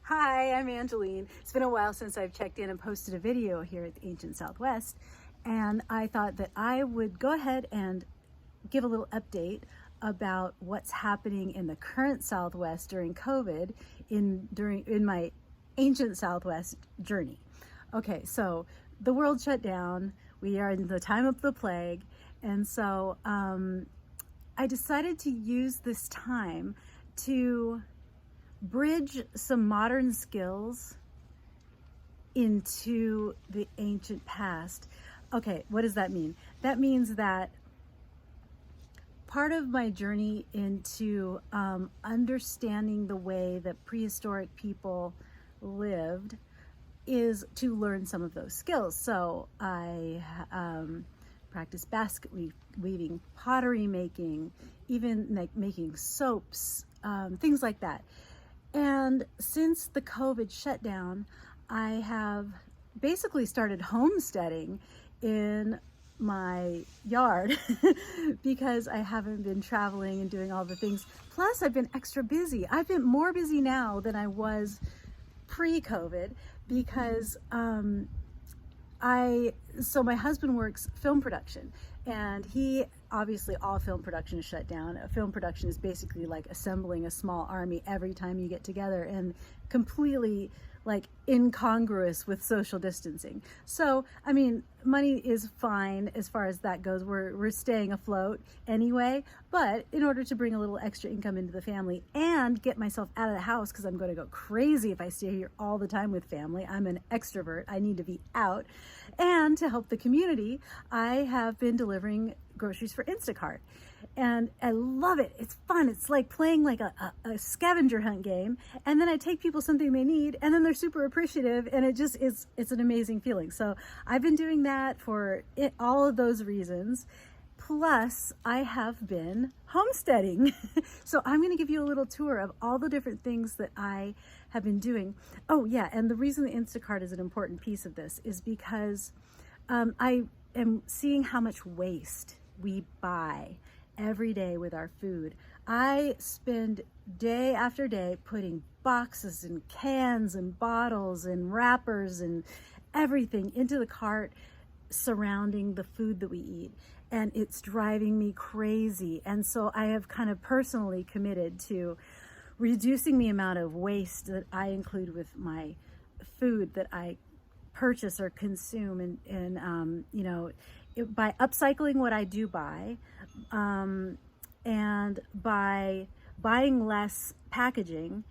Hi, I'm Angeline. It's been a while since I've checked in and posted a video here at the Ancient Southwest, and I thought that I would go ahead and give a little update about what's happening in the current Southwest during COVID in my Ancient Southwest journey. Okay, so the world shut down. We are in the time of the plague, and so I decided to use this time to bridge some modern skills into the ancient past. Okay, what does that mean? That means that part of my journey into understanding the way that prehistoric people lived is to learn some of those skills. So I practice basket weaving, pottery making, even like making soaps, things like that. And since the COVID shutdown, I have basically started homesteading in my yard because I haven't been traveling and doing all the things. Plus, I've been extra busy. I've been more busy now than I was pre-COVID because so my husband works film production, and he obviously all film production is shut down. Film production is basically like assembling a small army every time you get together, and completely like incongruous with social distancing. So I mean, money is fine as far as that goes. We're staying afloat anyway, but in order to bring a little extra income into the family and get myself out of the house, because I'm going to go crazy if I stay here all the time with family. I'm an extrovert. I need to be out. And to help the community, I have been delivering groceries for Instacart, and I love it. It's fun. It's like playing like a scavenger hunt game, and then I take people something they need, and then they're super appreciative, and it's an amazing feeling. So I've been doing that for all of those reasons. Plus, I have been homesteading. So I'm going to give you a little tour of all the different things that I have been doing. Oh yeah, and the reason the Instacart is an important piece of this is because I am seeing how much waste we buy every day with our food. I spend day after day putting boxes and cans and bottles and wrappers and everything into the cart surrounding the food that we eat, and it's driving me crazy. And so I have kind of personally committed to reducing the amount of waste that I include with my food that I purchase or consume, and you know, by upcycling what I do buy, and by buying less packaging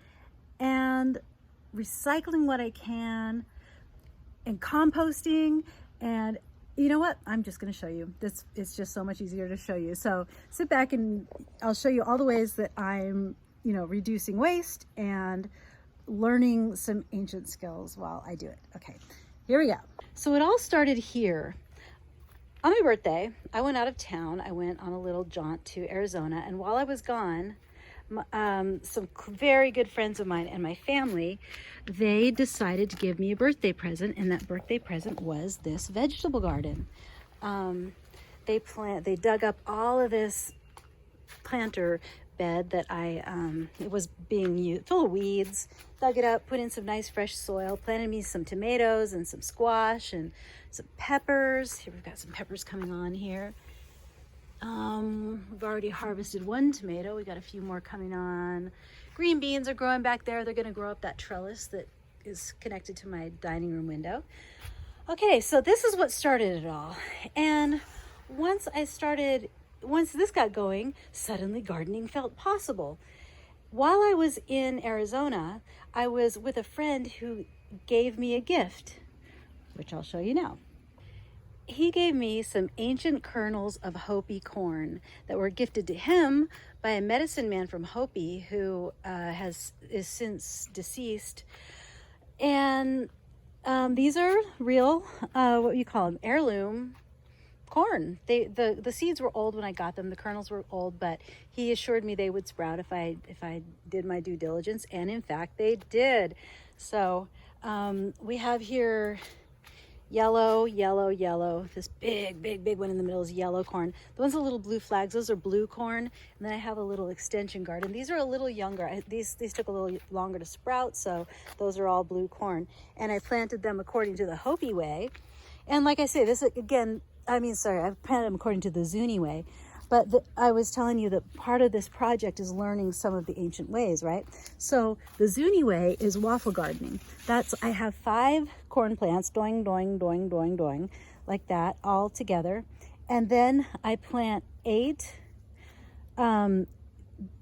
and recycling what I can, and composting. And you know what? I'm just going to show you. It's just so much easier to show you. So sit back and I'll show you all the ways that I'm, you know, reducing waste and learning some ancient skills while I do it. Okay, here we go. So it all started here. On my birthday, I went out of town. I went on a little jaunt to Arizona, and while I was gone, some very good friends of mine and my family, they decided to give me a birthday present, and that birthday present was this vegetable garden. They dug up all of this planter bed that it was being used, full of weeds, dug it up, put in some nice fresh soil, planted me some tomatoes and some squash and some peppers. Here, we've got some peppers coming on here. We've already harvested one tomato. We got a few more coming on. Green beans are growing back there. They're going to grow up that trellis that is connected to my dining room window. Okay, so this is what started it all. And once this got going, suddenly gardening felt possible. While I was in Arizona, I was with a friend who gave me a gift, which I'll show you now. He gave me some ancient kernels of Hopi corn that were gifted to him by a medicine man from Hopi who is since deceased. And these are real, what you call them, heirloom corn. The seeds were old when I got them. The kernels were old, but he assured me they would sprout if I did my due diligence, and in fact they did. So we have here Yellow, yellow, yellow. This big, big, big one in the middle is yellow corn. The ones with little blue flags, those are blue corn. And then I have a little extension garden. These are a little younger. These took a little longer to sprout, so those are all blue corn. And I planted them according to the Hopi way. And like I say, this again, I planted them according to the Zuni way. But I was telling you that part of this project is learning some of the ancient ways, right? So the Zuni way is waffle gardening. I have 5 corn plants, doing, doing, doing, doing, doing, like that, all together. And then I plant 8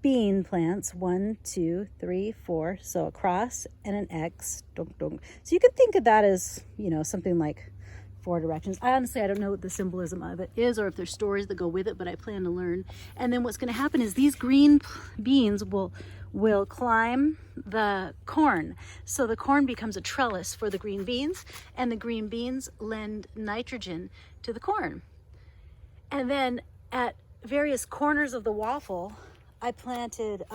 bean plants, 1, 2, 3, 4, so a cross and an X. Dong, dong. So you can think of that as, something like 4 directions. I don't know what the symbolism of it is or if there's stories that go with it, but I plan to learn. And then what's going to happen is these green beans will climb the corn. So the corn becomes a trellis for the green beans, and the green beans lend nitrogen to the corn. And then at various corners of the waffle, I planted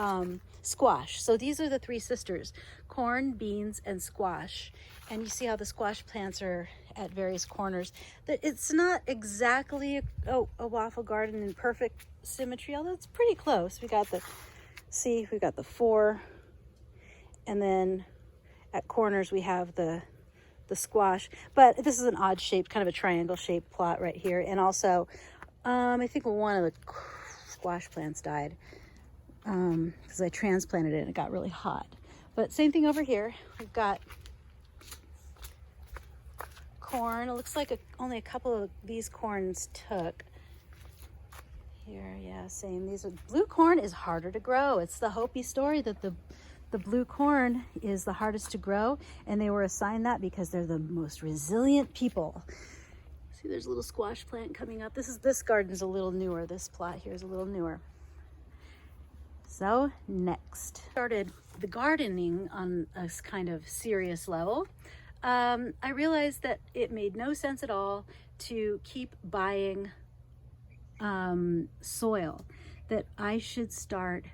squash. So these are the 3 sisters: corn, beans, and squash. And you see how the squash plants are at various corners. It's not exactly a waffle garden in perfect symmetry, although it's pretty close. We got the 4, and then at corners we have the squash. But this is an odd shaped, kind of a triangle shaped plot right here. And also, I think one of the squash plants died because I transplanted it and it got really hot. But same thing over here. We've got corn. It looks like only a couple of these corns took. Here, yeah, same. Blue corn is harder to grow. It's the Hopi story that the blue corn is the hardest to grow, and they were assigned that because they're the most resilient people. See, there's a little squash plant coming up. This garden's a little newer. This plot here is a little newer. So next, started the gardening on a kind of serious level. I realized that it made no sense at all to keep buying soil, that I should start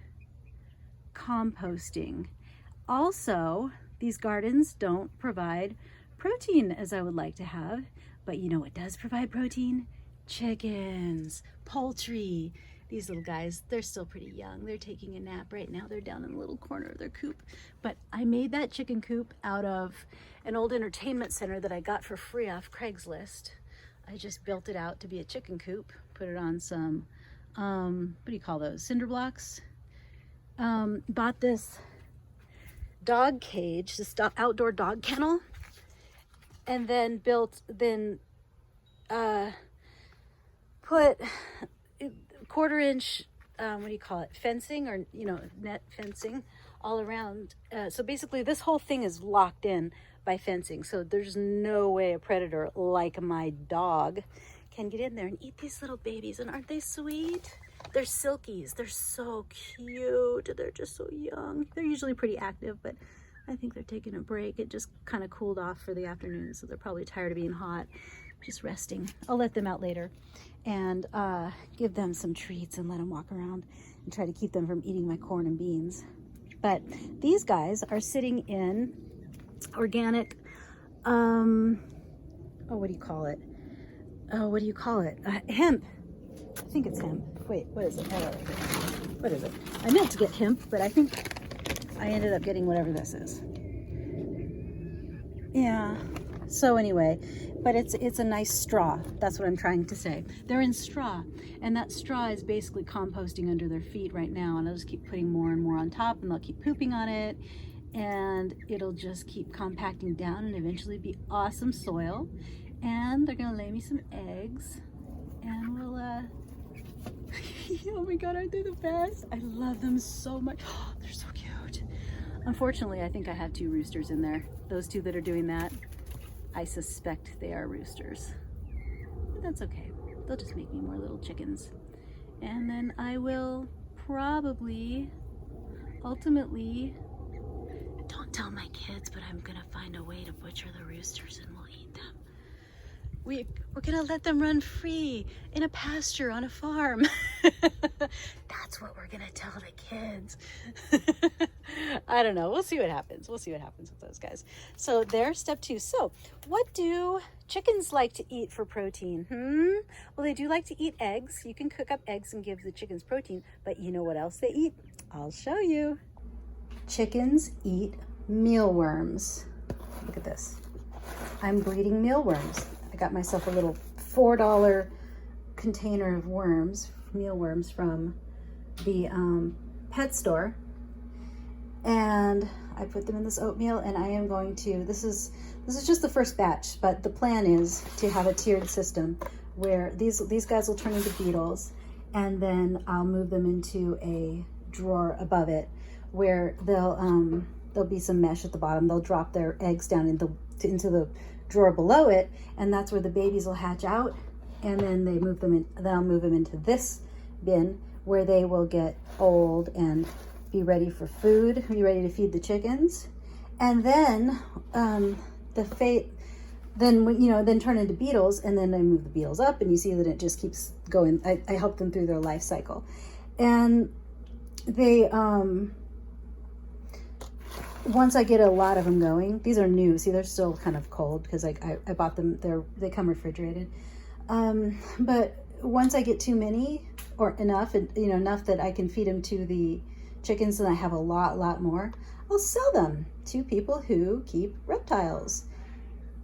composting. Also, these gardens don't provide protein as I would like to have, but you know what does provide protein? Chickens, poultry. These little guys, they're still pretty young. They're taking a nap right now. They're down in the little corner of their coop. But I made that chicken coop out of an old entertainment center that I got for free off Craigslist. I just built it out to be a chicken coop, put it on some, what do you call those, cinder blocks. Bought this dog cage, this outdoor dog kennel, and then put 1/4 inch, fencing, or net fencing all around. So basically this whole thing is locked in by fencing, so there's no way a predator like my dog can get in there and eat these little babies. And aren't they sweet? They're silkies. They're so cute. They're just so young. They're usually pretty active, but I think they're taking a break. It just kind of cooled off for the afternoon, so they're probably tired of being hot, just resting. I'll let them out later and give them some treats and let them walk around and try to keep them from eating my corn and beans. But these guys are sitting in organic, what do you call it? Hemp. I think it's hemp. Wait, what is it? What is it? I meant to get hemp, but I think I ended up getting whatever this is. Yeah. So anyway, but it's a nice straw. That's what I'm trying to say. They're in straw, and that straw is basically composting under their feet right now, and I'll just keep putting more and more on top, and they'll keep pooping on it, and it'll just keep compacting down and eventually be awesome soil. And they're gonna lay me some eggs, and we'll oh my god, aren't they the best? I love them so much. Oh, they're so cute. Unfortunately, I think I have 2 roosters in there. Those 2 that are doing that, I suspect they are roosters, but that's okay. They'll just make me more little chickens. And then I will probably, ultimately, don't tell my kids, but I'm gonna find a way to butcher the roosters and we'll eat them. We're gonna let them run free in a pasture on a farm. That's what we're gonna tell the kids. I don't know. We'll see what happens. We'll see what happens with those guys. So there's step 2. So what do chickens like to eat for protein? Well, they do like to eat eggs. You can cook up eggs and give the chickens protein, but you know what else they eat? I'll show you. Chickens eat mealworms. Look at this. I'm breeding mealworms. I got myself a little $4 container of worms, mealworms from the pet store, and I put them in this oatmeal, and I am going to, this is just the first batch, but the plan is to have a tiered system where these guys will turn into beetles, and then I'll move them into a drawer above it where there'll be some mesh at the bottom. They'll drop their eggs down into the drawer below it, and that's where the babies will hatch out, and then they move them in. Then I'll move them into this bin where they will get old and be ready for food, be ready to feed the chickens, and then then turn into beetles, and then I move the beetles up, and you see that it just keeps going. I help them through their life cycle, and they once I get a lot of them going, these are new. See, they're still kind of cold because I bought them. They come refrigerated. But once I get too many or enough, enough that I can feed them to the chickens, and I have a lot more, I'll sell them to people who keep reptiles.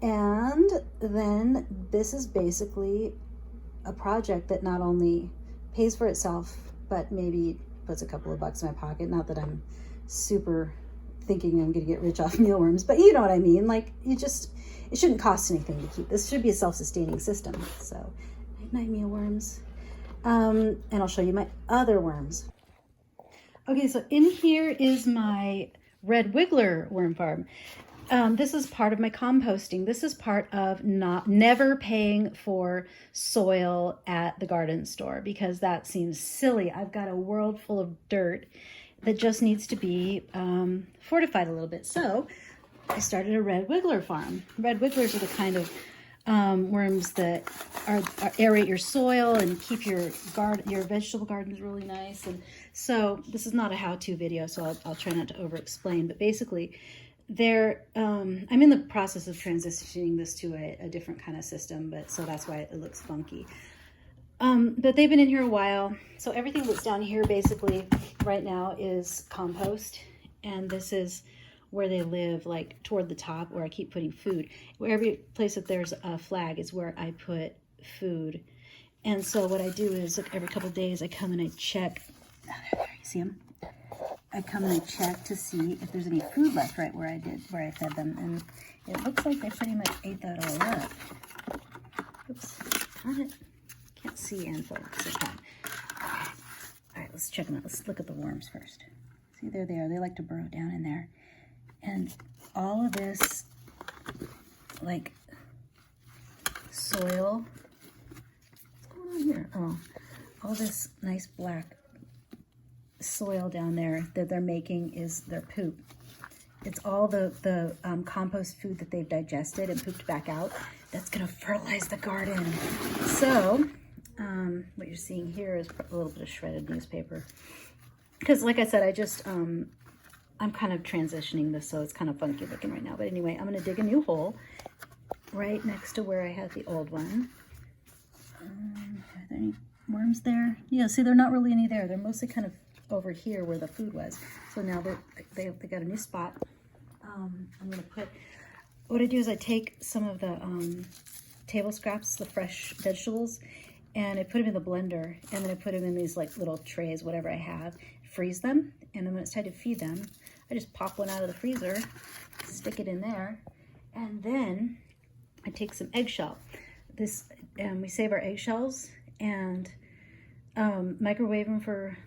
And then this is basically a project that not only pays for itself, but maybe puts a couple of bucks in my pocket. Not that I'm super thinking I'm going to get rich off mealworms, but you know what I mean. Like, it shouldn't cost anything to keep. This should be a self-sustaining system. So, night mealworms. And I'll show you my other worms. Okay, so in here is my red wiggler worm farm. This is part of my composting. This is part of never paying for soil at the garden store, because that seems silly. I've got a world full of dirt that just needs to be fortified a little bit. So I started a red wiggler farm. Red wigglers are the kind of worms that aerate your soil and keep your vegetable gardens really nice. And so this is not a how-to video, so I'll try not to over-explain. But basically, I'm in the process of transitioning this to a different kind of system, but so that's why it looks funky. But they've been in here a while. So everything that's down here basically right now is compost. And this is where they live, like toward the top where I keep putting food. Where every place that there's a flag is where I put food. And so what I do is, look, every couple of days I come and I check. Oh, there, you see them? I come and I check to see if there's any food left right where I fed them. And it looks like they pretty much ate that all up. Oops, darn it. Can't see and focus this time. Okay. All right, let's check them out. Let's look at the worms first. See, there they are. They like to burrow down in there. And all of this, like, soil. What's going on here? Oh, all this nice black soil down there that they're making is their poop. It's all the compost food that they've digested and pooped back out. That's going to fertilize the garden. So what you're seeing here is a little bit of shredded newspaper. Because like I said, I'm kind of transitioning this, so it's kind of funky looking right now. But anyway, I'm going to dig a new hole right next to where I had the old one. Are there any worms there? Yeah, see, they're not really any there. They're mostly kind of over here where the food was. So now they got a new spot. I'm going to put, what I do is I take some of the table scraps, the fresh vegetables, and I put them in the blender, and then I put them in these like little trays, whatever I have, freeze them, and then when it's time to feed them, I just pop one out of the freezer, stick it in there, and then I take some eggshell. We save our eggshells and microwave them for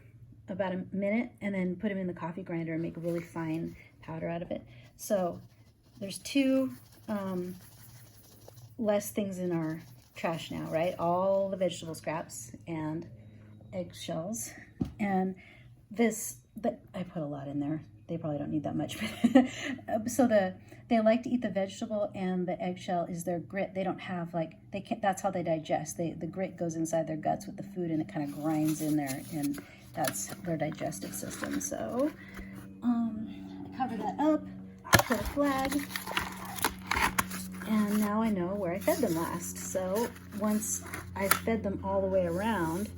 about a minute, and then put them in the coffee grinder and make a really fine powder out of it. So there's two less things in our trash now, right? All the vegetable scraps and eggshells. And this, but I put a lot in there. They probably don't need that much. So They like to eat the vegetable, and the eggshell is their grit. They don't have like, they can't, that's how they digest. The grit goes inside their guts with the food, and it kind of grinds in there, and that's their digestive system. So cover that up, put a flag, and now I know where I fed them last. So once I fed them all the way around,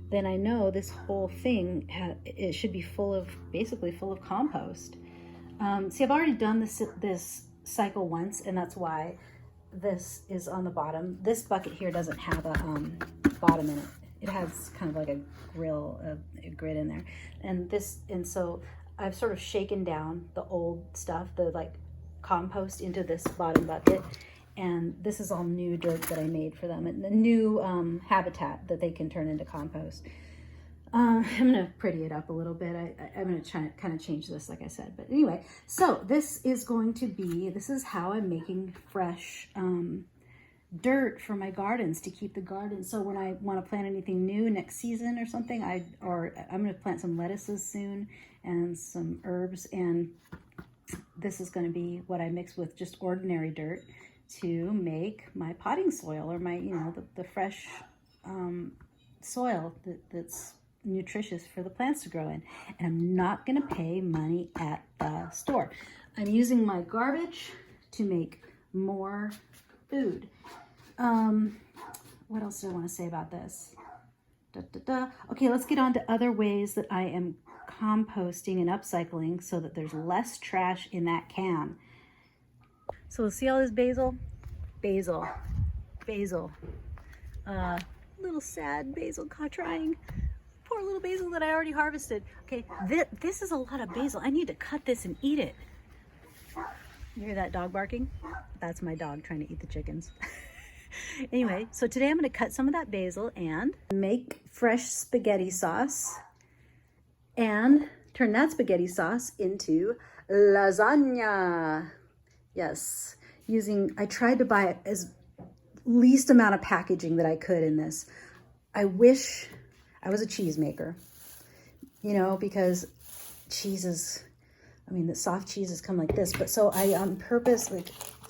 then I know this whole thing, it should be full of, basically full of compost. See, I've already done this cycle once, and that's why this is on the bottom. This bucket here doesn't have a bottom in it. It has kind of like a grid in there. And so I've sort of shaken down the old stuff, the like compost, into this bottom bucket. And this is all new dirt that I made for them, and the new habitat that they can turn into compost. I'm gonna pretty it up a little bit. I'm gonna try to kind of change this, like I said. But anyway, so this is how I'm making fresh dirt for my gardens to keep the garden. So when I want to plant anything new next season or something, I'm gonna plant some lettuces soon and some herbs, and this is gonna be what I mix with just ordinary dirt to make my potting soil, or my, the fresh soil that's nutritious for the plants to grow in. And I'm not going to pay money at the store. I'm using my garbage to make more food. What else do I want to say about this? Okay, let's get on to other ways that I am composting and upcycling so that there's less trash in that can. So see all this basil? Basil. Little sad basil trying. Poor little basil that I already harvested. Okay, this is a lot of basil. I need to cut this and eat it. You hear that dog barking? That's my dog trying to eat the chickens. Anyway, so today I'm going to cut some of that basil and make fresh spaghetti sauce and turn that spaghetti sauce into lasagna. Yes, I tried to buy as least amount of packaging that I could in this. I wish I was a cheese maker, because cheeses, the soft cheeses come like this, but so I on purpose,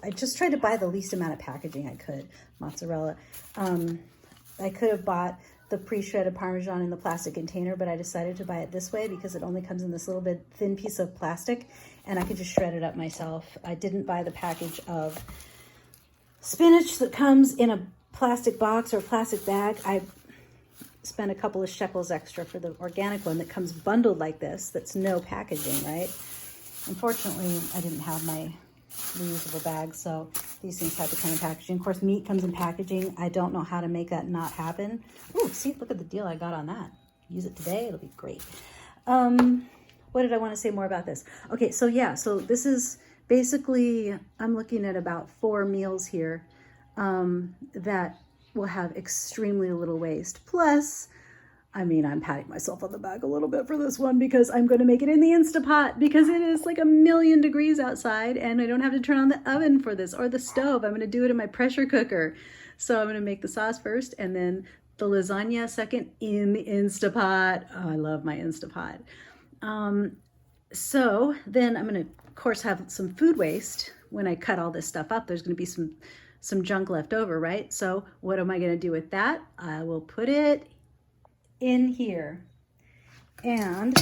I just tried to buy the least amount of packaging I could. Mozzarella. I could have bought the pre-shredded Parmesan in the plastic container, but I decided to buy it this way because it only comes in this little bit thin piece of plastic, and I could just shred it up myself. I didn't buy the package of spinach that comes in a plastic box or a plastic bag. I spent a couple of shekels extra for the organic one that comes bundled like this, that's no packaging, right? Unfortunately, I didn't have my reusable bags, so these things had to come in packaging. Of course, meat comes in packaging. I don't know how to make that not happen. Ooh, see, look at the deal I got on that. Use it today, it'll be great. What did I want to say more about this? Okay, so yeah, so this is basically, I'm looking at about 4 meals here that will have extremely little waste. Plus, I'm patting myself on the back a little bit for this one because I'm going to make it in the Instapot because it is like 1,000,000 degrees outside and I don't have to turn on the oven for this or the stove. I'm going to do it in my pressure cooker. So I'm going to make the sauce first and then the lasagna second in the Instapot. Oh, I love my Instapot. So then I'm going to, of course, have some food waste when I cut all this stuff up. There's going to be some junk left over, right? So what am I going to do with that? I will put it in here. And,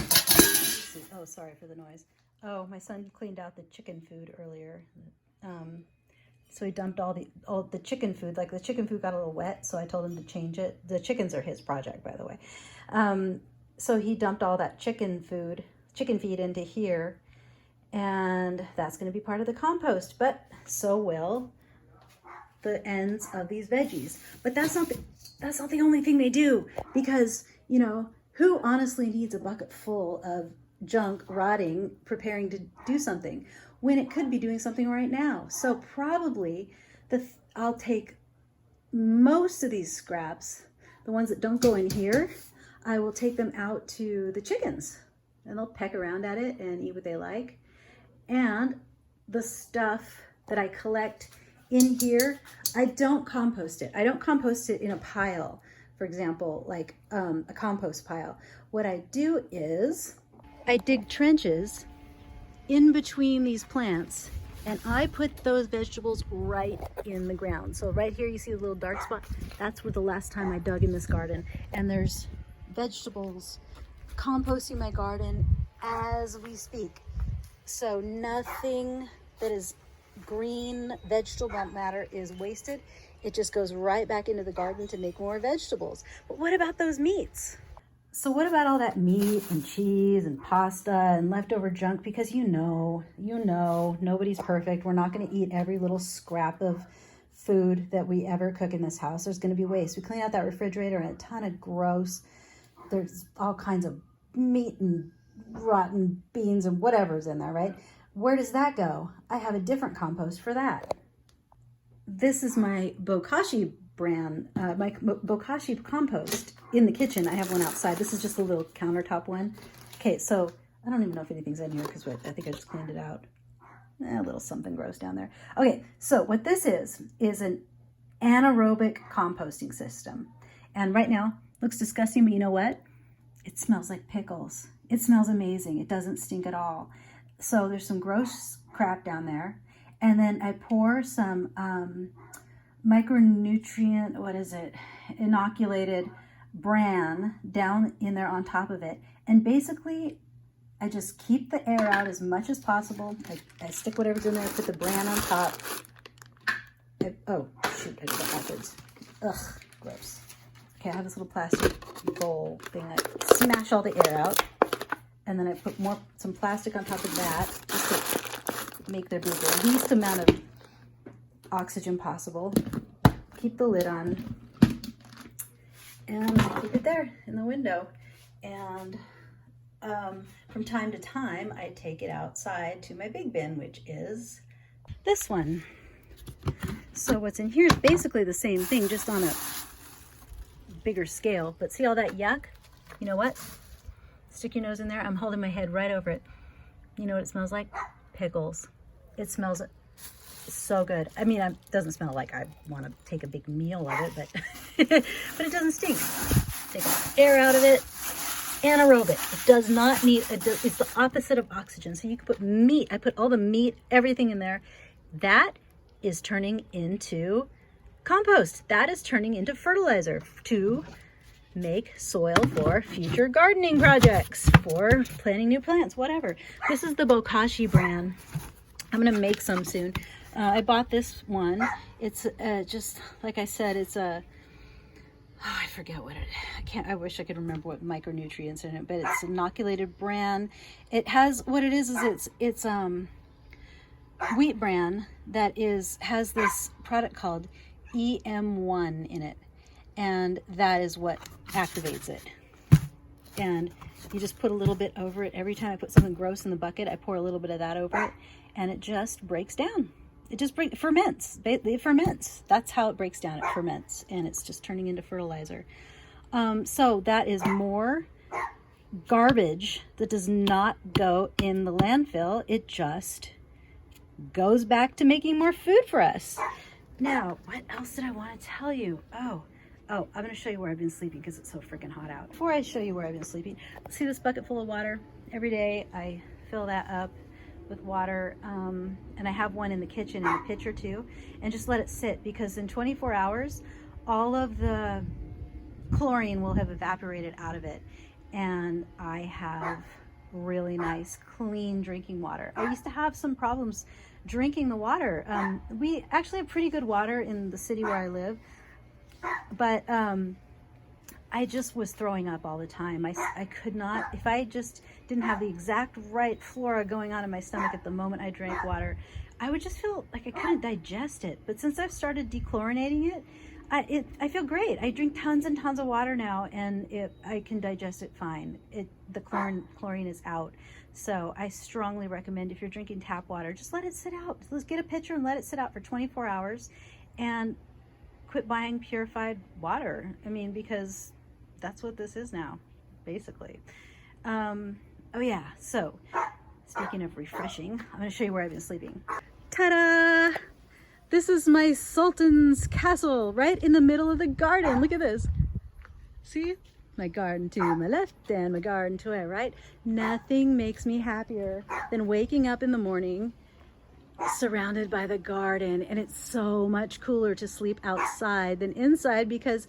oh, sorry for the noise. Oh, my son cleaned out the chicken food earlier. So he dumped all the chicken food, like the chicken food got a little wet, so I told him to change it. The chickens are his project, by the way. So he dumped all that chicken feed into here, and that's going to be part of the compost, but so will the ends of these veggies. But that's not the only thing they do, because, who honestly needs a bucket full of junk rotting, preparing to do something when it could be doing something right now? So probably I'll take most of these scraps, the ones that don't go in here, I will take them out to the chickens and they'll peck around at it and eat what they like. And the stuff that I collect in here, I don't compost it. I don't compost it in a pile, for example, like a compost pile. What I do is I dig trenches in between these plants And I put those vegetables right in the ground. So right here you see the little dark spot. That's where the last time I dug in this garden. And there's vegetables composting my garden as we speak. So nothing that is green vegetable matter is wasted. It just goes right back into the garden to make more vegetables. But what about those meats? So what about all that meat and cheese and pasta and leftover junk? Because you know, nobody's perfect. We're not going to eat every little scrap of food that we ever cook in this house. There's going to be waste. We clean out that refrigerator and a ton of gross. There's all kinds of meat and rotten beans and whatever's in there, right? Where does that go? I have a different compost for that. This is my Bokashi brand, my Bokashi compost in the kitchen. I have one outside. This is just a little countertop one. Okay, so I don't even know if anything's in here because I think I just cleaned it out. A little something gross down there. Okay, so what this is an anaerobic composting system. And right now, looks disgusting, but you know what? It smells like pickles. It smells amazing. It doesn't stink at all. So there's some gross crap down there. And then I pour some micronutrient, inoculated bran down in there on top of it. And basically, I just keep the air out as much as possible. I stick whatever's in there, put the bran on top. Oh, shoot, I did that backwards. Ugh, gross. Okay, I have this little plastic bowl thing. I smash all the air out. And then I put some plastic on top of that just to make there be the least amount of oxygen possible. Keep the lid on and keep it there in the window. And from time to time, I take it outside to my big bin, which is this one. So what's in here is basically the same thing, just on a bigger scale. But see all that yuck? You know what? Stick your nose in there. I'm holding my head right over it. You know what it smells like? Pickles. It smells so good. I mean, it doesn't smell like I want to take a big meal of it, but but it doesn't stink. Take the air out of it. Anaerobic. It does not need, it's the opposite of oxygen. So you can put meat. I put all the meat, everything in there. That is turning into compost. That is turning into fertilizer to make soil for future gardening projects, for planting new plants, whatever. This is the Bokashi brand. I'm going to make some soon. I bought this one. It's just, like I said, it's a, I forget what I wish I could remember what micronutrients in it, but it's inoculated bran. It has, what it is it's wheat bran that has this product called EM1 in it. And that is what activates it. And you just put a little bit over it. Every time I put something gross in the bucket, I pour a little bit of that over it, and it just breaks down. It just ferments. It ferments. That's how it breaks down. It ferments, and it's just turning into fertilizer. So that is more garbage that does not go in the landfill. It just goes back to making more food for us. Now, what else did I want to tell you? Oh, I'm going to show you where I've been sleeping because it's so freaking hot out. Before I show you where I've been sleeping, see this bucket full of water? Every day I fill that up with water, and I have one in the kitchen in a pitcher too, and just let it sit, because in 24 hours, all of the chlorine will have evaporated out of it, and I have really nice, clean drinking water. I used to have some problems drinking the water. We actually have pretty good water in the city where I live, but I just was throwing up all the time. I could not, if I just didn't have the exact right flora going on in my stomach at the moment I drank water, I would just feel like I couldn't digest it. But since I've started dechlorinating it, I feel great. I drink tons and tons of water now, and I can digest it fine. The chlorine is out. So I strongly recommend, if you're drinking tap water, just let it sit out. Let's get a pitcher and let it sit out for 24 hours and quit buying purified water. I mean, because that's what this is now, basically. Oh yeah, so speaking of refreshing, I'm going to show you where I've been sleeping. Ta-da! This is my Sultan's castle right in the middle of the garden. Look at this. See? My garden to my left and my garden to my right. Nothing makes me happier than waking up in the morning surrounded by the garden, and it's so much cooler to sleep outside than inside because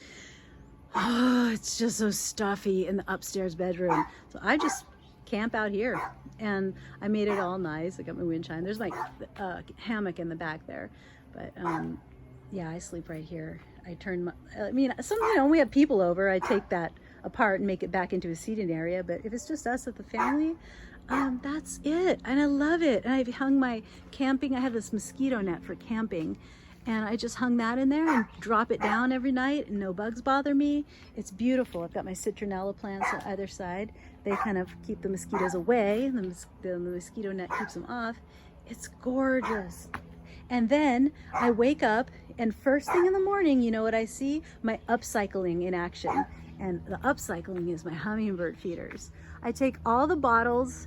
it's just so stuffy in the upstairs bedroom. So I just camp out here, and I made it all nice. I got my wind chime. There's my hammock in the back there, but yeah, I sleep right here. I turn my, I mean, when we have people over, I take that apart and make it back into a seating area, but if it's just us with the family, that's it, and I love it. And I've hung my camping, I have this mosquito net for camping, and I just hung that in there and drop it down every night and no bugs bother me. It's beautiful. I've got my citronella plants on either side. They kind of keep the mosquitoes away. The mosquito net keeps them off. It's gorgeous. And then I wake up, and first thing in the morning, you know what I see? My upcycling in action. And the upcycling is my hummingbird feeders. I take all the bottles,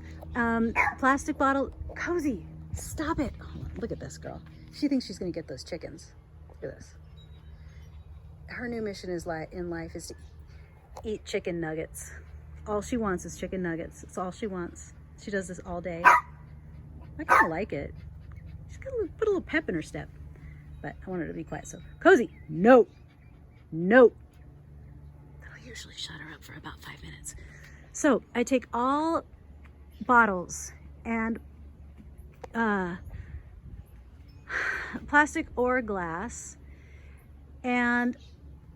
plastic bottle, Cozy, stop it. Oh, look at this girl. She thinks she's gonna get those chickens. Look at this. Her new mission in life is to eat chicken nuggets. All she wants is chicken nuggets. It's all she wants. She does this all day. I kind of like it. She's got put a little pep in her step. But I want her to be quiet, so Cozy, no, no. I'll usually shut her up for about 5 minutes. So I take all bottles and plastic or glass and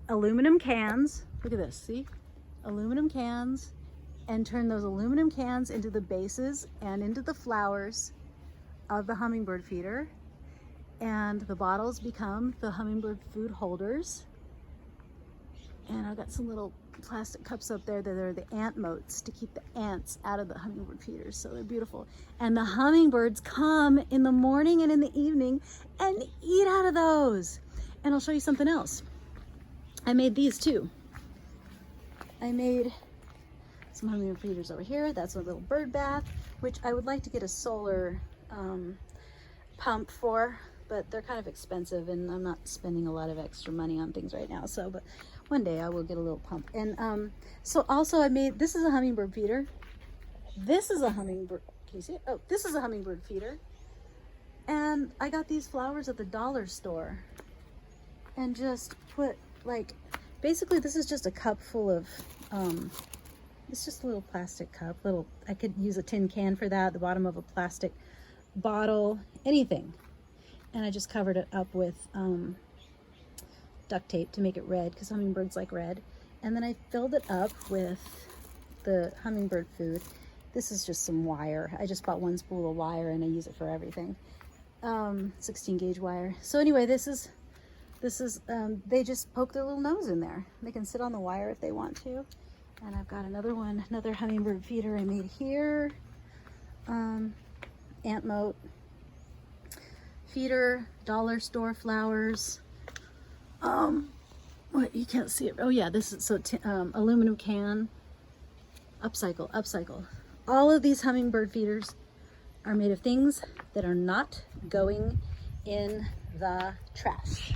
aluminum cans. Look at this, see? Aluminum cans, and turn those aluminum cans into the bases and into the flowers of the hummingbird feeder. And the bottles become the hummingbird food holders. And I've got some little plastic cups up there that are the ant moats to keep the ants out of the hummingbird feeders, so they're beautiful. And the hummingbirds come in the morning and in the evening and eat out of those. And I'll show you something else. I made these too. I made some hummingbird feeders over here. That's a little bird bath, which I would like to get a solar pump for, but they're kind of expensive, and I'm not spending a lot of extra money on things right now. So, but one day I will get a little pump. And so also I made, this is a hummingbird feeder. This is a hummingbird, can you see it? Oh, this is a hummingbird feeder. And I got these flowers at the dollar store and just put like, basically this is just a cup full of, it's just a little plastic cup, I could use a tin can for that, the bottom of a plastic bottle, anything. And I just covered it up with duct tape to make it red, because hummingbirds like red. And then I filled it up with the hummingbird food. This is just some wire. I just bought one spool of wire and I use it for everything. 16 gauge wire. So anyway, this is they just poke their little nose in there. They can sit on the wire if they want to. And I've got another one, another hummingbird feeder I made here. Ant moat feeder, dollar store flowers. What, you can't see it. Oh yeah, this is aluminum can. Upcycle. All of these hummingbird feeders are made of things that are not going in the trash.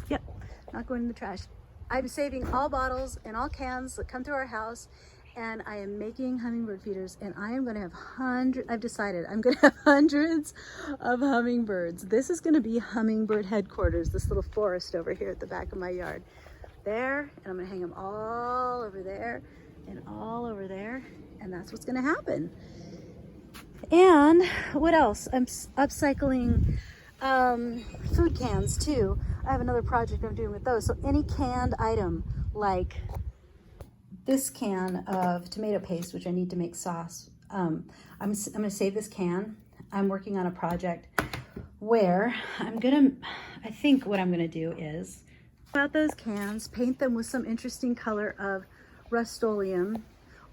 Yep, not going in the trash. I'm saving all bottles and all cans that come to our house, and I am making hummingbird feeders, and I am going to have I've decided I'm going to have hundreds of hummingbirds. This is going to be hummingbird headquarters, this little forest over here at the back of my yard. There, and I'm going to hang them all over there and all over there, and that's what's going to happen. And what else? I'm upcycling food cans too. I have another project I'm doing with those. So any canned item, like this can of tomato paste, which I need to make sauce. I'm going to save this can. I'm working on a project where I think what I'm going to do is about those cans, paint them with some interesting color of Rust-Oleum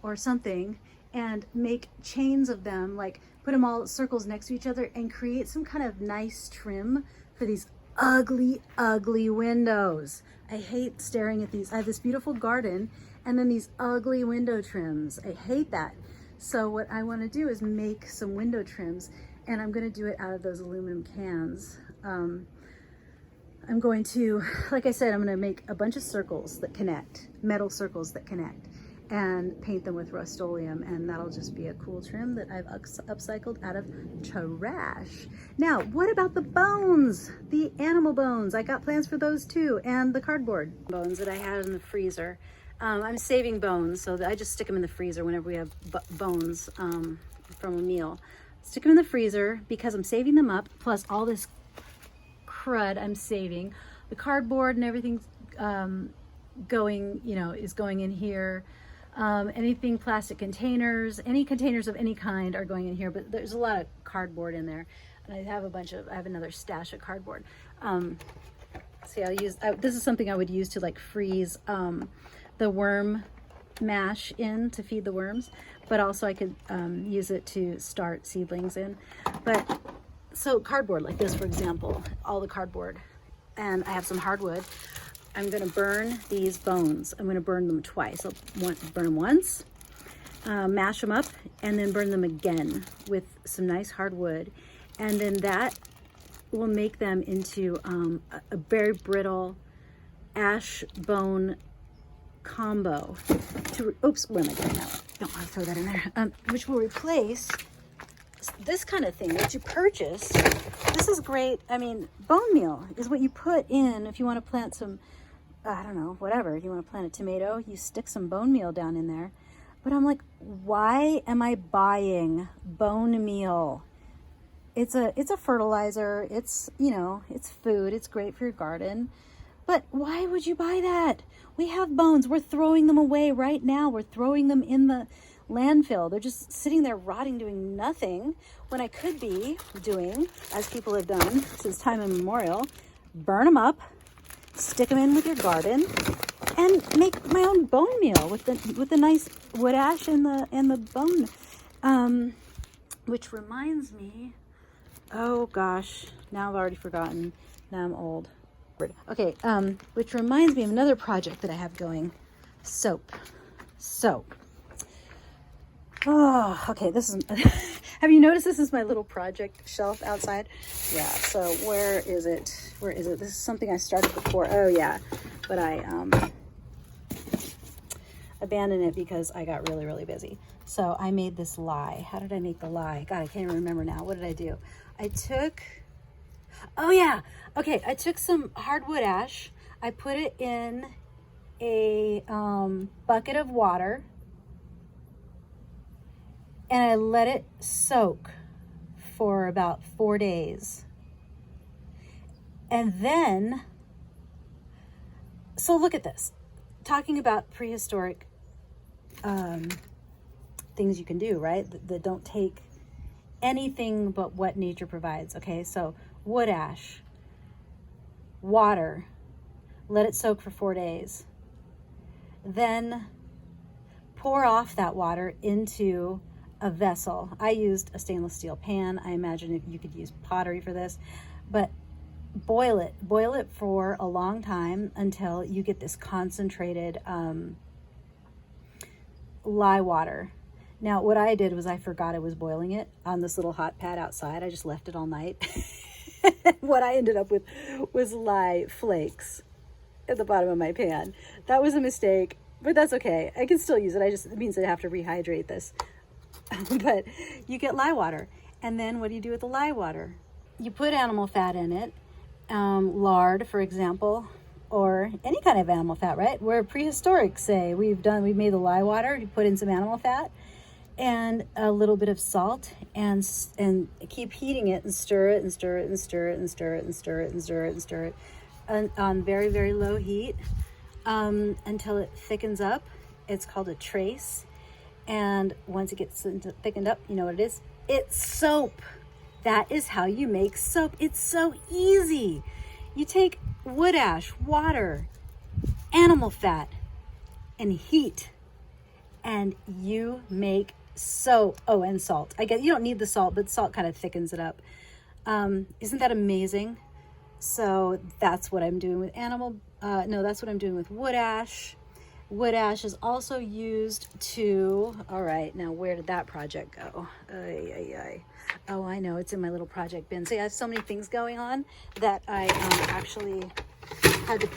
or something, and make chains of them, like put them all circles next to each other and create some kind of nice trim for these ugly, ugly windows. I hate staring at these. I have this beautiful garden and then these ugly window trims. I hate that. So what I want to do is make some window trims, and I'm going to do it out of those aluminum cans. I'm going to, like I said, I'm going to make a bunch of circles that connect, metal circles that connect. and paint them with Rust-Oleum, and that'll just be a cool trim that I've upcycled out of trash. Now, what about the bones? The animal bones. I got plans for those too, and the cardboard bones that I had in the freezer. I'm saving bones, so I just stick them in the freezer whenever we have bones from a meal. Stick them in the freezer because I'm saving them up, plus all this crud I'm saving. The cardboard and everything going, you know, is going in here. Anything plastic containers, any containers of any kind are going in here, but there's a lot of cardboard in there. And I have I have another stash of cardboard. See, this is something I would use to like freeze the worm mash in to feed the worms, but also I could use it to start seedlings in. But so cardboard like this, for example, all the cardboard, and I have some hardwood. I'm going to burn these bones. I'm going to burn them twice. I'll burn them once, mash them up, and then burn them again with some nice hardwood. And then that will make them into a very brittle ash bone combo. Oops, where am I going now? Don't want to throw that in there. Which will replace this kind of thing that you purchase. This is great. I mean, bone meal is what you put in if you want to plant some, I don't know, whatever. If you want to plant a tomato, you stick some bone meal down in there. But I'm like, why am I buying bone meal? It's a fertilizer. It's, you know, it's food. It's great for your garden. But why would you buy that? We have bones. We're throwing them away right now. We're throwing them in the landfill. They're just sitting there rotting, doing nothing, when I could be doing, as people have done since time immemorial, burn them up, stick them in with your garden, and make my own bone meal with the nice wood ash and the bone. Which reminds me, oh gosh, now I've already forgotten. Now I'm old. Okay, which reminds me of another project that I have going. Soap. Oh, okay, this is, have you noticed this is my little project shelf outside? Yeah, so where is it? This is something I started before. Oh yeah, but I abandoned it because I got really, really busy. So I made this lye. How did I make the lye? God, I can't even remember now. What did I do? I took some hardwood ash. I put it in a bucket of water, and I let it soak for about 4 days. And then, so look at this. Talking about prehistoric things you can do, right? That don't take anything but what nature provides. Okay, so wood ash, water, let it soak for 4 days. Then pour off that water into a vessel. I used a stainless steel pan. I imagine if you could use pottery for this, but boil it for a long time until you get this concentrated lye water. Now, what I did was I forgot I was boiling it on this little hot pad outside. I just left it all night. What I ended up with was lye flakes at the bottom of my pan. That was a mistake, but that's okay. I can still use it. It means I have to rehydrate this. But you get lye water. And then what do you do with the lye water? You put animal fat in it, lard, for example, or any kind of animal fat, right? We're prehistoric, say. We've made the lye water, you put in some animal fat and a little bit of salt, and keep heating it and stir it and stir it and stir it and stir it and stir it and stir it and stir it on very, very low heat until it thickens up. It's called a trace. And once it gets thickened up, you know what it is? It's soap. That is how you make soap. It's so easy. You take wood ash, water, animal fat, and heat, and you make soap. Oh, and salt. I guess you don't need the salt, but salt kind of thickens it up. Isn't that amazing? So that's what I'm doing with that's what I'm doing with wood ash. Wood ash is also used to, all right, now where did that project go? Oh, I know, it's in my little project bin. So I have so many things going on that I actually had to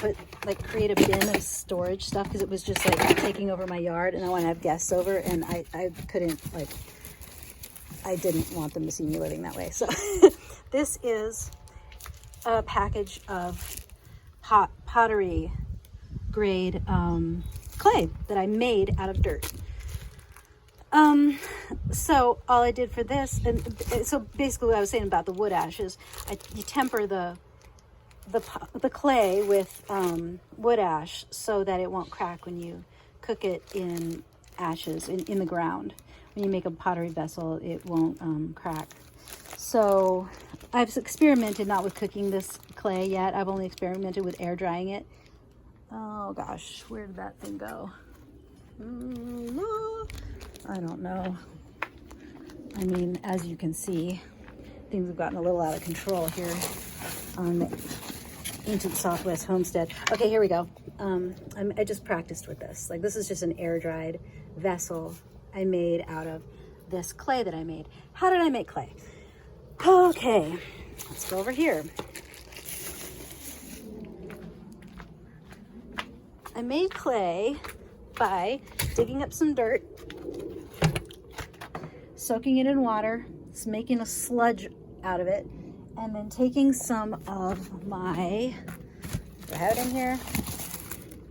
create a bin of storage stuff because it was just like taking over my yard, and I want to have guests over, and I couldn't, like, I didn't want them to see me living that way. So this is a package of pottery grade clay that I made out of dirt. So all I did for this, and so basically what I was saying about the wood ashes, you temper the clay with wood ash so that it won't crack when you cook it in ashes in the ground. When you make a pottery vessel, it won't crack. So I've experimented not with cooking this clay yet. I've only experimented with air drying it. Oh gosh, where did that thing go? I don't know. I mean, as you can see, things have gotten a little out of control here on the ancient Southwest homestead. Okay, here we go. I just practiced with this. Like, this is just an air dried vessel I made out of this clay that I made. How did I make clay? Okay, let's go over here. I made clay by digging up some dirt, soaking it in water, making a sludge out of it, and then taking some of my, do I have it in here?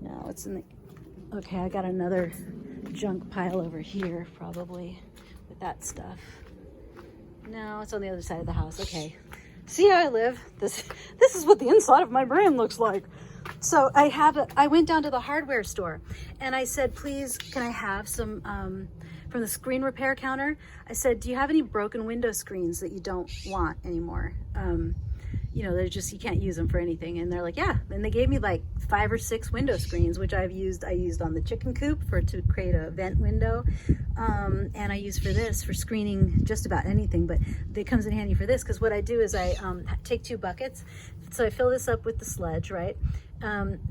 No, it's in the, okay, I got another junk pile over here probably with that stuff. No, it's on the other side of the house. Okay, see how I live? This is what the inside of my brain looks like. So I went down to the hardware store and I said, please, can I have some, from the screen repair counter, I said, do you have any broken window screens that you don't want anymore? You know, they're just, you can't use them for anything. And they're like, yeah. And they gave me like 5 or 6 window screens, which I used on the chicken coop to create a vent window. And I use for this for screening just about anything, but it comes in handy for this because what I do is I take 2 buckets. So I fill this up with the sludge, right?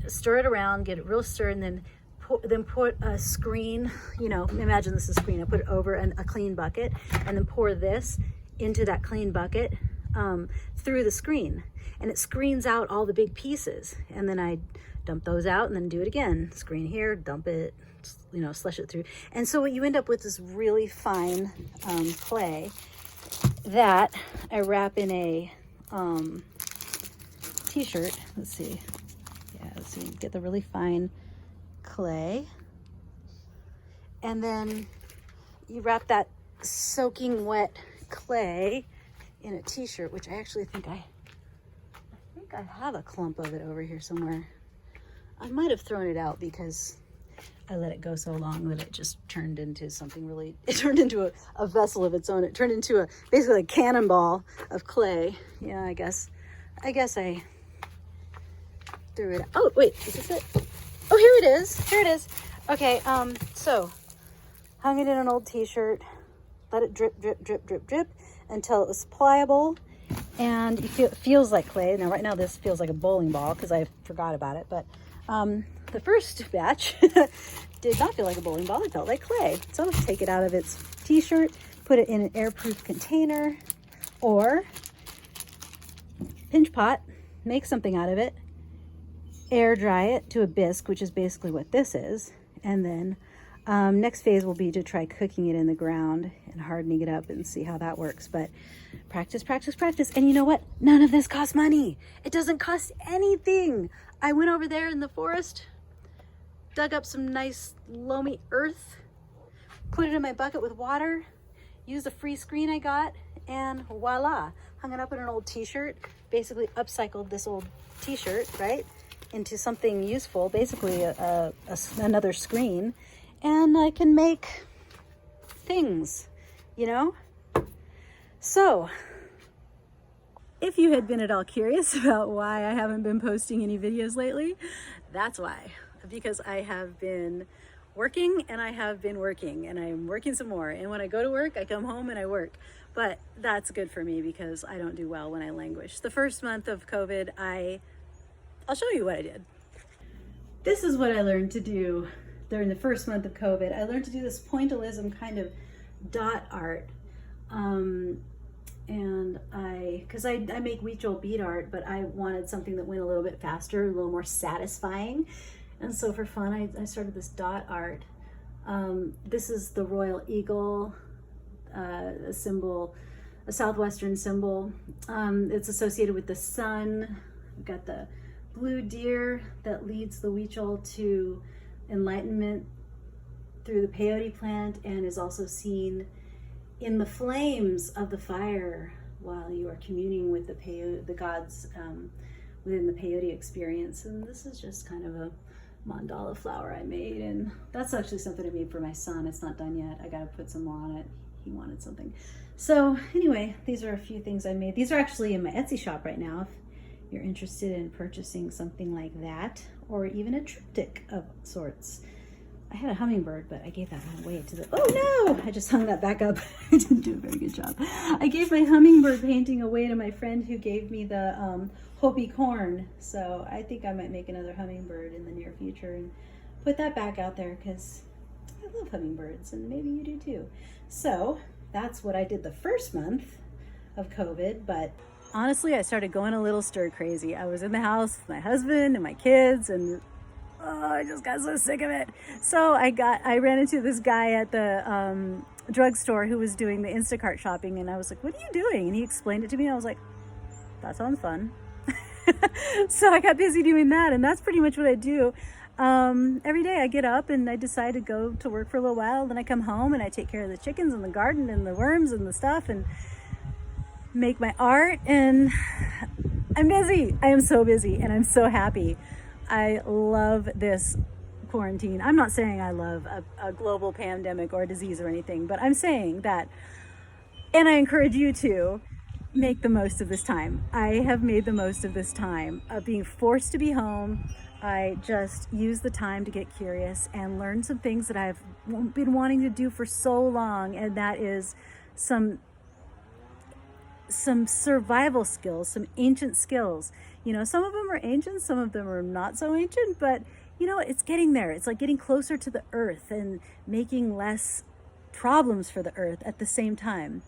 Stir it around, get it real stirred, and then put a screen, you know, imagine this is a screen. I put it over a clean bucket and then pour this into that clean bucket through the screen, and it screens out all the big pieces, and then I dump those out and then do it again. Screen here, dump it, you know, slush it through. And so what you end up with is really fine clay that I wrap in a t-shirt. Let's see. Yeah, let's see. Get the really fine clay, and then you wrap that soaking wet clay in a t-shirt, which I actually think I have a clump of it over here somewhere. I might have thrown it out because I let it go so long that it just turned into something really, it turned into a vessel of its own. It turned into basically a cannonball of clay. Yeah, I guess I threw it out. Oh, wait, is this it? Oh, here it is. Here it is. Okay, so hung it in an old t-shirt, let it drip, drip, drip, drip, drip until it was pliable, and it feels like clay. Now, right now, this feels like a bowling ball because I forgot about it, but the first batch did not feel like a bowling ball. It felt like clay. So take it out of its t-shirt, put it in an airproof container, or pinch pot, make something out of it, air dry it to a bisque, which is basically what this is, and then next phase will be to try cooking it in the ground and hardening it up and see how that works. But practice, practice, practice. And you know what? None of this costs money. It doesn't cost anything. I went over there in the forest, dug up some nice loamy earth, put it in my bucket with water, used a free screen I got, and voila, hung it up in an old t-shirt, basically upcycled this old t-shirt, right, into something useful, basically another screen. And I can make things, you know? So, if you had been at all curious about why I haven't been posting any videos lately, that's why. Because I have been working and I have been working and I'm working some more. And when I go to work, I come home and I work. But that's good for me because I don't do well when I languish. The first month of COVID, I'll show you what I did. This is what I learned to do during the first month of COVID. I learned to do this pointillism kind of dot art. And I because I make Huichol bead art, but I wanted something that went a little bit faster, a little more satisfying. And so for fun, I started this dot art. This is the royal eagle, a symbol, a southwestern symbol. It's associated with the sun. We've got the blue deer that leads the Huichol to enlightenment through the peyote plant, and is also seen in the flames of the fire while you are communing with the gods within the peyote experience. And this is just kind of a mandala flower I made, and that's actually something I made for my son. It's not done yet. I gotta put some more on it. He wanted something. So anyway, these are a few things I made. These are actually in my Etsy shop right now if you're interested in purchasing something like that, or even a triptych of sorts. I had a hummingbird, but I gave that one away to the, oh no, I just hung that back up. I didn't do a very good job. I gave my hummingbird painting away to my friend who gave me the Hopi corn. So I think I might make another hummingbird in the near future and put that back out there, because I love hummingbirds, and maybe you do too. So that's what I did the first month of COVID. But honestly, I started going a little stir crazy. I was in the house with my husband and my kids, and I just got so sick of it. So I ran into this guy at the drugstore who was doing the Instacart shopping, and I was like, what are you doing? And he explained it to me. I was like, that sounds fun. So I got busy doing that, and that's pretty much what I do. Every day I get up and I decide to go to work for a little while, then I come home and I take care of the chickens and the garden and the worms and the stuff, and make my art, and I'm busy. I am so busy, and I'm so happy. I love this quarantine. I'm not saying I love a global pandemic or a disease or anything, but I'm saying that, and I encourage you to make the most of this time. I have made the most of this time of being forced to be home. I just use the time to get curious and learn some things that I've been wanting to do for so long, and that is some survival skills, some ancient skills. You know, some of them are ancient, some of them are not so ancient, but you know, it's getting there. It's like getting closer to the earth and making less problems for the earth at the same time.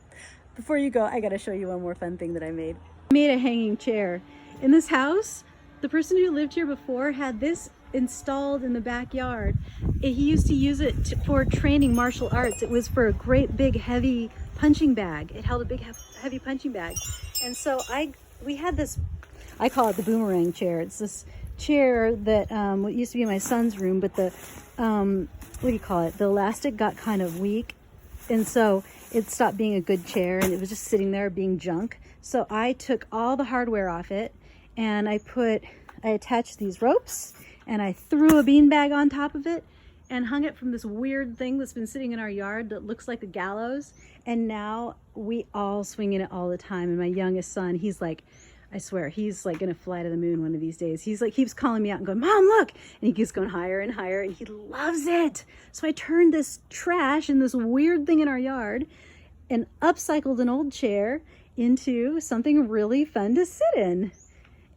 Before you go, I gotta show you one more fun thing that I made. I made a hanging chair. In this house, the person who lived here before had this installed in the backyard. He used to use it for training martial arts. It was for a great big heavy punching bag. It held a big heavy punching bag. And so we had this, I call it the boomerang chair. It's this chair that what used to be in my son's room, but the what do you call it? The elastic got kind of weak, and so it stopped being a good chair, and it was just sitting there being junk. So I took all the hardware off it, and I attached these ropes, and I threw a beanbag on top of it and hung it from this weird thing that's been sitting in our yard that looks like a gallows. And now we all swing in it all the time. And my youngest son, he's like, I swear, he's like gonna fly to the moon one of these days. He's like, keeps calling me out and going, Mom, look! And he keeps going higher and higher, and he loves it. So I turned this trash and this weird thing in our yard and upcycled an old chair into something really fun to sit in.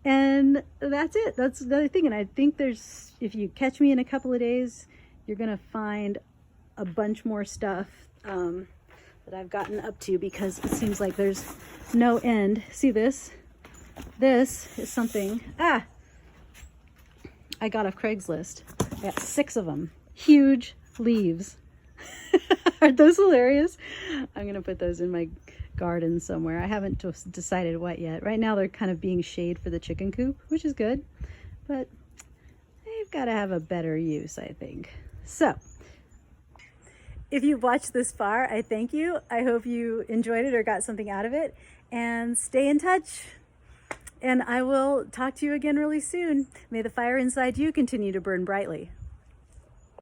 And that's it. That's the other thing. And I think if you catch me in a couple of days, you're gonna find a bunch more stuff that I've gotten up to, because it seems like there's no end. See this? This is something, I got off Craigslist. I got 6 of them. Huge leaves. Aren't those hilarious? I'm gonna put those in my garden somewhere. I haven't decided what yet. Right now they're kind of being shade for the chicken coop, which is good, but they've got to have a better use, I think. So if you've watched this far, I thank you. I hope you enjoyed it or got something out of it, and stay in touch. And I will talk to you again really soon. May the fire inside you continue to burn brightly.